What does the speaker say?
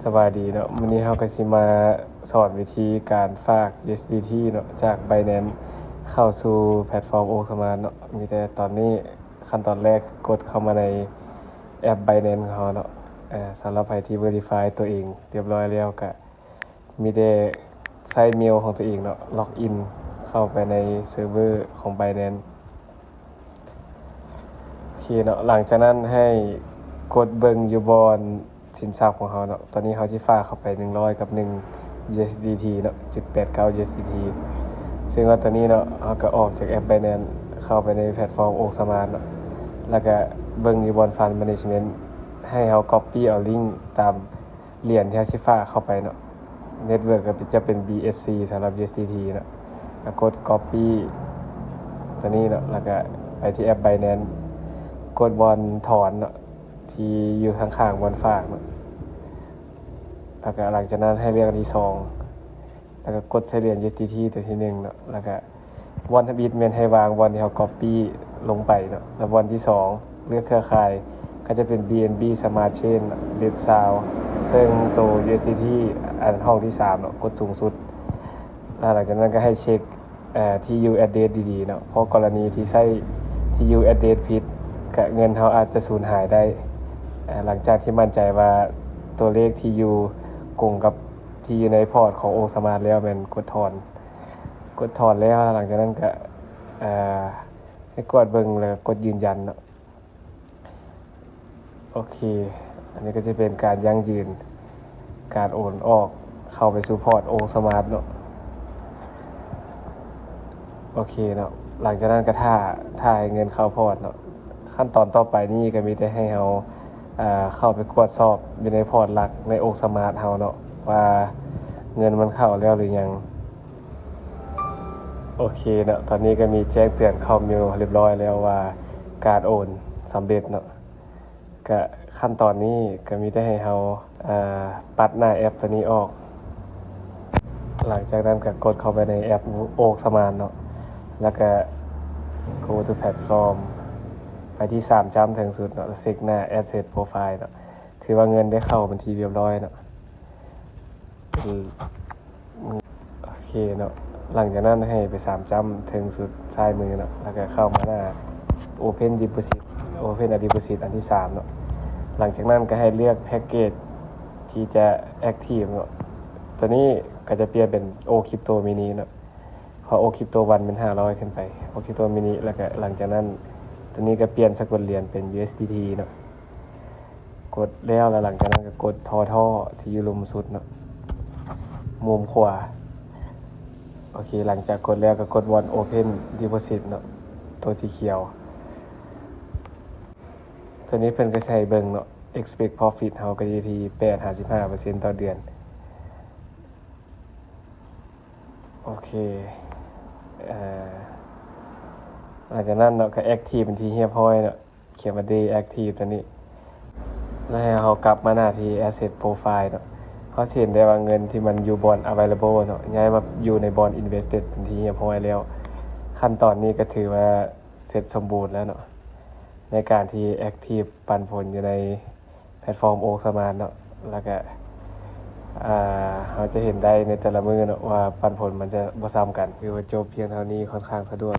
สวัสดีเนาะวันนี้เราก็สิมาสอนวิธีการฝาก USDT เนาะจาก Binance เข้าสู่แพลตฟอร์ม O Smart เนาะมีแต่ตอนนี้ขั้นตอนแรกกดเข้ามาในแอป Binance ของเราเนาะสำหรับใครที่ Verify ตัวเองเรียบร้อยแล้วก็มีแต่ใช้เมลของตัวเองเนาะล็อกอินเข้าไปในเซิร์ฟเวอร์ของ Binance โอเคเนาะหลังจากนั้นให้กดเบิ่งอยู่บนสินทรัพย์ของเขาเนาะตอนนี้เขาสิฝากเข้าไป100กับ1 USDT เนาะ0.89 USDT ซึ่งว่าตอนนี้เนาะเขาก็ออกจากแอป Binance เข้าไปในแพลตฟอร์ม O Smart เนาะแล้วก็เบิ่งอยู่บน Fund Management ให้เขา Copy เอาลิงก์ตามเหรียญที่เขาสิฝากเข้าไปเนาะ Network ก็จะเป็น BSC สำหรับ USDT เนาะแล้วกด Copy ตัวนี้เนาะแล้วก็ไปที่แอป Binance กดบอลถอนเนาะที่อยู่ข้างๆบอลฝากเนาะแล้วก็หลังจากนั้นให้เลือกอันที่2แล้วก็กดใส่เหรียญ USDT ตัวที่1เนาะแล้วก็บอลทบิตเมนให้วางบอลที่เรา Copy ลงไปเนาะแล้วบอลที่2เลือกเครือข่ายก็จะเป็น BNB Smart Chain เว็บซาวซึ่งตัว USDT อันห้องที่3เนาะกดสูงสุดแล้วหลังจากนั้นก็ให้เช็คTU address ดีๆเนาะเพราะกรณีที่ใช้ TU address ผิดก็เงินเขาอาจจะสูญหายได้หลังจากที่มั่นใจว่าตัวเลข TU กงกับที่อยู่ในพอร์ตของ O Smart แล้วแม่นกดถอนแล้วหลังจากนั้นก็ให้กดเบิ่งแล้วกดยืนยันเนาะโอเคอันนี้ก็จะเป็นการยั่งยืนการโอนออกเข้าไปสู่พอร์ต O Smart เนาะโอเคเนาะหลังจากนั้นก็ถ้าให้เงินเข้าพอร์ตเนาะขั้นตอนต่อไปนี่ก็มีแต่ให้เราเข้าไปตรวจสอบอยู่ในพอร์ตหลักใน O Smart เฮาเนาะว่าเงินมันเข้าแล้วหรือยังโอเคเนาะตอนนี้ก็มีแจ้งเตือนเข้าเมลเรียบร้อยแล้วว่าการโอนสำเร็จเนาะก็ขั้นตอนนี้ก็มีแต่ให้เราปัดหน้าแอปตัวนี้ออกหลังจากนั้นก็กดเข้าไปในแอป O Smart เนาะแล้วก็ go to platform ไปที่3จ้ำถึงสุดเนาะเช็คหน้า asset profile เนาะถือว่าเงินได้เข้าบัญชีเรียบร้อยเนาะโอเคเนาะหลังจากนั้นให้ไป3จ้ำถึงสุดซ้ายมือเนาะแล้วก็เข้ามาหน้า open deposit อันที่3เนาะหลังจากนั้นก็ให้เลือกแพ็กเกจที่จะ active เนาะตัวนี้ก็จะเปลี่ยนเป็น O Crypto Mini เนาะพอ O Crypto 1เป็น500ขึ้นไป O Crypto Mini แล้วก็หลังจากนั้นตัวนี้ก็เปลี่ยนสกุลเหรียญเป็น USDT เนาะกดแล้วหลังจากนั้นก็กดท่อที่อยู่มุมสุดเนาะมุมขวาโอเคหลังจากกดแล้วก็กด One Open Deposit เนาะตัวสีเขียวตัวนี้เพิ่นก็ใช้เบิ่งเนาะ Expect Profit เฮาก็อยู่ที่ 8.55% ต่อเดือนโอเคหลังจากนั้นเนาะก็ Active เป็นที่เรียบร้อยเนาะเขียนว่า Day Active ตัวนี้แล้วให้เรากลับมาหน้าที่ Asset Profile เนาะเขาเห็นได้ว่าเงินที่มันอยู่บอน Available เนาะย้ายมาอยู่ในบอน Invested เป็นที่เรียบร้อยแล้วขั้นตอนนี้ก็ถือว่าเสร็จสมบูรณ์แล้วเนาะในการที่ Active ปันผลอยู่ในแพลตฟอร์ม O Smart เนาะแล้วก็เราจะเห็นได้ในแต่ละมื้อเนาะว่าปันผลมันจะบ่ซ้ำกันคือว่าจบเพียงเท่านี้ค่อนข้างสะดวก